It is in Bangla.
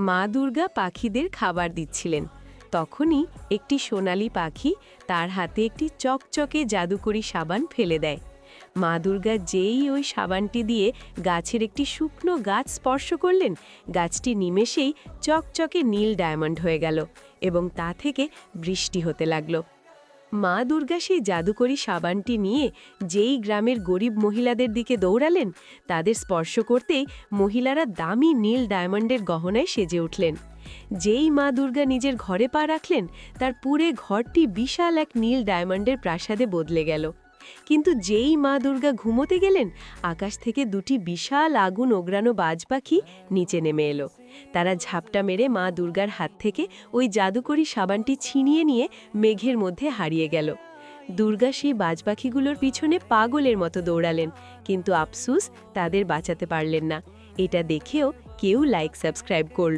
মা দুর্গা পাখিদের খাবার দিচ্ছিলেন। তখনই একটি সোনালী পাখি তার হাতে একটি চকচকে জাদুকরি সাবান ফেলে দেয়। মা দুর্গা যেই ওই সাবানটি দিয়ে গাছের একটি শুকনো গাছ স্পর্শ করলেন, গাছটি নিমেষেই চকচকে নীল ডায়মন্ড হয়ে গেল এবং তা থেকে বৃষ্টি হতে লাগল। মা দুর্গা সেই জাদুকরি সাবানটি নিয়ে যেই গ্রামের গরিব মহিলাদের দিকে দৌড়ালেন, তাদের স্পর্শ করতেই মহিলারা দামি নীল ডায়মন্ডের গহনায় সেজে উঠলেন। যেই মা দুর্গা নিজের ঘরে পা রাখলেন, তার পুরে ঘরটি বিশাল এক নীল ডায়মন্ডের প্রাসাদে বদলে গেল। কিন্তু যেই মা দুর্গা ঘুমোতে গেলেন, আকাশ থেকে দুটি বিশাল আগুন ওগরানো বাজ পাখি নিচে নেমে এলো। তারা ঝাপটা মেরে মা দুর্গার হাত থেকে ওই জাদুকরি সাবানটি ছিনিয়ে নিয়ে মেঘের মধ্যে হারিয়ে গেল। দুর্গা সেই বাজ পাখিগুলোর পিছনে পাগলের মতো দৌড়ালেন, কিন্তু আফসোস তাদের বাঁচাতে পারলেন না। এটা দেখেও কেউ লাইক সাবস্ক্রাইব করল।